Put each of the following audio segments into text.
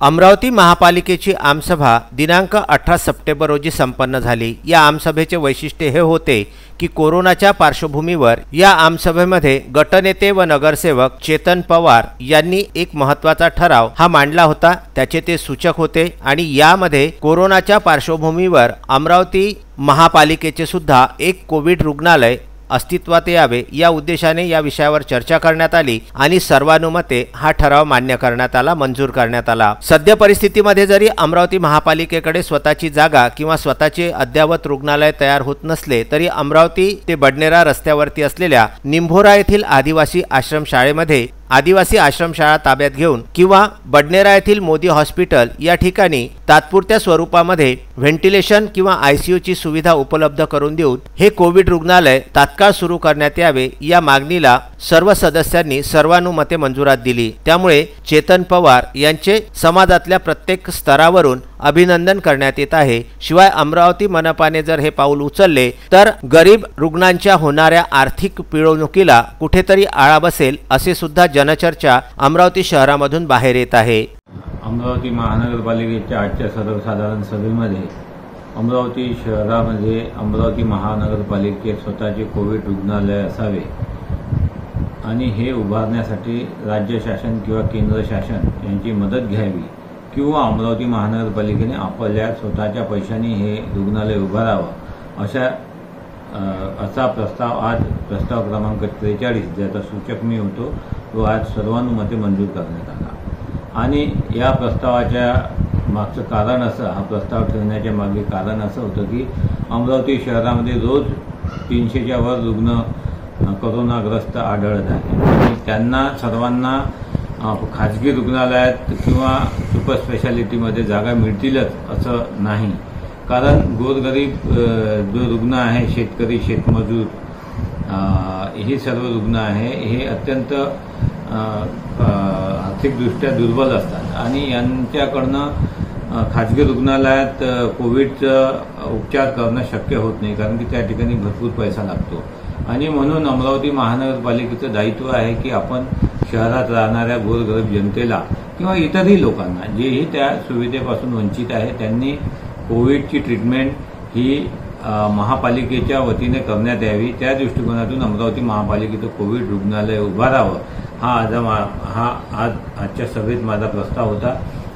अमरावती महापालिकेची आमसभा दिनांक 18 सप्टेंबर रोजी संपन्न झाली। या आमसभेचे वैशिष्ट्य हे होते की कोरोनाच्या पार्श्वभूमीवर या आमसभेमध्ये गटनेते व नगरसेवक चेतन पवार यांनी एक महत्त्वाचा ठराव हा मांडला होता। त्याचे ते सूचक होते आणि यामध्ये कोरोनाच्या पार्श्वभूमीवर अमरावती महापालिकेचे सुद्धा एक कोविड रुग्णालय अस्तित्वात यावे या उद्देशाने या विषयावर चर्चा करण्यात आली आणि सर्वानुमते हा ठराव मान्य करण्यात आला, मंजूर करण्यात आला। सध्या परिस्थितीमध्ये जरी अमरावती महापालिकेकडे स्वतःची जागा किंवा स्वतःचे अद्ययावत रुग्णालय तयार होत नसले तरी अमरावती ते बडनेरा रस्त्यावरती असलेल्या निंभोरा येथील आदिवासी आश्रमशाळेमध्ये आदिवासी आश्रमशाळा ताब्यात घेऊन किंवा बडनेरा येथील मोदी हॉस्पिटल या ठिकाणी तात्पुरत्या स्वरूपामध्ये व्हेंटिलेशन किंवा आयसीयू ची सुविधा उपलब्ध करून देऊन हे कोविड रुग्णालय तात्काळ सुरू करण्यात यावे या मागणीला सर्व सदस्यांनी सर्वानुमते मंजुरात दिली। त्यामुळे चेतन पवार यांचे समाजातल्या प्रत्येक स्तरावरून अभिनंदन करण्यात येत आहे। शिवाय अमरावती मनपाने जर हे पाऊल उचलले तर गरीब रुग्णांच्या होणाऱ्या आर्थिक पिळवणुकीला कुठेतरी आळा बसेल असे सुद्धा जनचर्चा अमरावती शहरामधून बाहेर येत आहे। अमरावती महानगरपालिकेच्या आजच्या सर्वसाधारण सभेमध्ये अमरावती शहरामध्ये अमरावती महानगरपालिकेत स्वतःचे कोविड रुग्णालय असावे आणि हे उभारण्यासाठी राज्य शासन किंवा केंद्र शासन यांची मदत घ्यावी किंवा अमरावती महानगरपालिकेने आपल्या स्वतःच्या पैशांनी हे रुग्णालय उभारावं असा प्रस्ताव आज प्रस्ताव क्रमांक 43 ज्याचा सूचक मी होतो तो आज सर्वानुमते मंजूर करण्यात आला। आणि या प्रस्तावाच्या मागचं कारण असं, हा प्रस्ताव ठेवण्याच्या मागे कारण असं होतं की अमरावती शहरामध्ये रोज 300च्या वर रुग्ण कोरोनाग्रस्त आढळत आहे आणि त्यांना सर्वांना खाजगी रुग्णालयात किंवा सुपर स्पेशालिटीमध्ये जागा मिळतीलच असं नाही। कारण गोरगरीब जो रुग्ण आहे, शेतकरी, शेतमजूर, हे सर्व रुग्ण आहे हे अत्यंत आर्थिकदृष्ट्या दुर्बल असतात आणि यांच्याकडनं खाजगी रुग्णालयात कोविडचं उपचार करणं शक्य होत नाही कारण की त्या ठिकाणी भरपूर पैसा लागतो। आणि म्हणून अमरावती महानगरपालिकेचं दायित्व आहे की आपण शहरात राहणाऱ्या गोरगरीब जनतेला किंवा इतरही लोकांना जेही त्या सुविधेपासून वंचित आहे त्यांनी कोविडची ट्रीटमेंट ही महापालिकेच्या वतीने करण्यात यावी। त्या दृष्टिकोनातून अमरावती महापालिकेचं कोविड रुग्णालय उभारावं हा आजच्या सभेत माझा प्रस्ताव होता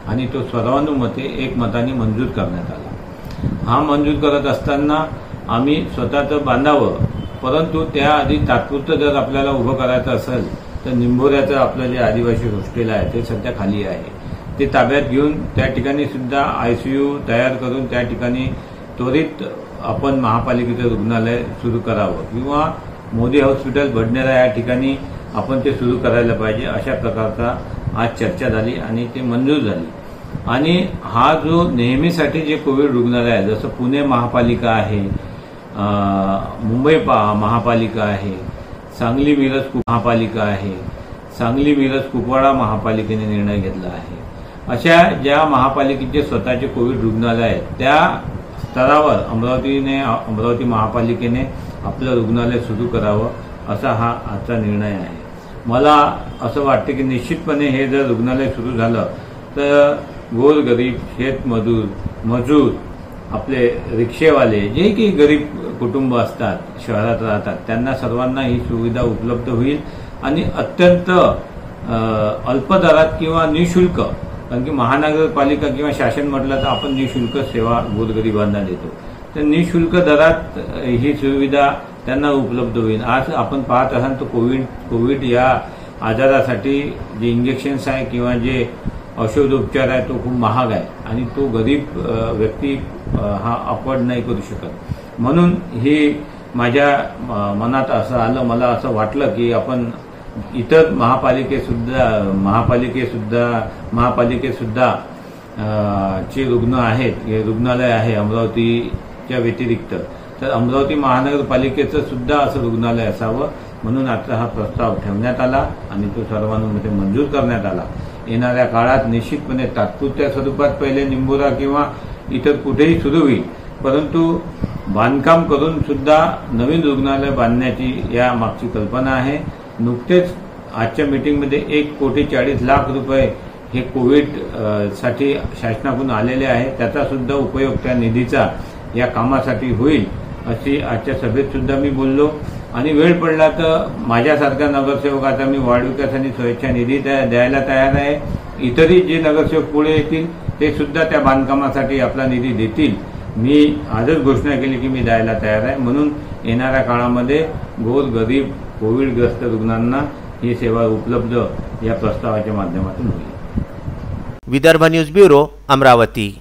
आणि तो सर्वानुमते एकमताने मंजूर करण्यात आला। हा मंजूर करत असताना आम्ही स्वतःचं बांधावं, परंतु त्याआधी तात्पुरतं जर आपल्याला उभं करायचं असेल तर निंभोऱ्याचं आपलं जे आदिवासी हॉस्टेल आहे ते सध्या खाली आहे, ते ताब्यात घेऊन त्या ठिकाणी सुद्धा आयसीयू तयार करून त्या ठिकाणी त्वरित आपण महापालिकेचं रुग्णालय सुरू करावं किंवा मोदी हॉस्पिटल बडनेरा या ठिकाणी आपण ते सुरू करायला पाहिजे अशा प्रकारचा आज चर्चा झाली आणि ते मंजूर झाली। आणि हा जो नेहमीसाठी जे कोविड रुग्णालय आहे, जसं पुणे महापालिका आहे, मुंबई महापालिका आहे, सांगली मिरज महापालिका आहे, सांगली मिरज कुपवाडा महापालिकेने निर्णय घेतला आहे, अशा ज्या महापालिकेचे स्वतःचे कोविड रुग्णालय आहेत त्या स्तरावर अमरावती महापालिकेने आपलं रुग्णालय सुरू करावं असा हा आजचा निर्णय आहे। मला असं वाटतं की निश्चितपणे हे जर रुग्णालय सुरू झालं तर गोरगरीब, शेतमजूर, मजूर, आपले रिक्षेवाले जे काही गरीब कुटुंब असतात, शहरात राहतात, त्यांना सर्वांना ही सुविधा उपलब्ध होईल आणि अत्यंत अल्प दरात किंवा निःशुल्क, कारण की महानगरपालिका किंवा शासन म्हटलं तर आपण निःशुल्क सेवा गोरगरिबांना देतो, तर निःशुल्क दरात ही सुविधा त्यांना उपलब्ध होईल। आज आपण पाहत असाल तर कोविड या आजारासाठी जे इंजेक्शन्स आहे किंवा जे औषधोपचार आहे तो खूप महाग आहे आणि तो गरीब व्यक्ती हा अफोर्ड नाही करू शकत। म्हणून हे माझ्या मनात असं आलं, मला असं वाटलं की आपण इतर महापालिकेत सुद्धा चे रुग्ण आहेत, हे रुग्णालय आहे अमरावतीच्या व्यतिरिक्त, तर अमरावती महानगरपालिकेचं सुद्धा असं रुग्णालय असावं म्हणून आजचा हा प्रस्ताव ठेवण्यात आला आणि तो सर्वानुमते मंजूर करण्यात आला। येणाऱ्या काळात निश्चितपणे तात्पुरत्या स्वरूपात पहिले निंभोरा किंवा इतर कुठेही सुरू होईल, परंतु बांधकाम करून सुद्धा नवीन रुग्णालय बांधण्याची या मागची कल्पना आहे। नुकतेच आजच्या मीटिंगमध्ये 1,40,00,00,000 रुपये हे कोविड साठी शासनाकडून आलेले आहे, त्याचा सुद्धा उपयोग त्या निधीचा या कामासाठी होईल अशी आजच्या सभेत सुद्धा मी बोललो। आणि वेळ पडला तर माझ्यासारखा नगरसेवक आता मी वाढविकास आणि स्वेच्छा निधी द्यायला तयार आहे। इतरही जे नगरसेवक पुढे येतील ते सुद्धा त्या बांधकामासाठी आपला निधी देतील। मी आजच घोषणा केली की मी द्यायला तयार आहे, म्हणून येणाऱ्या काळामध्ये गोरगरीब कोविडग्रस्त रुग्णांना ही सेवा उपलब्ध या प्रस्तावाच्या माध्यमातून होईल। Vidarbha news bureau, Amravati.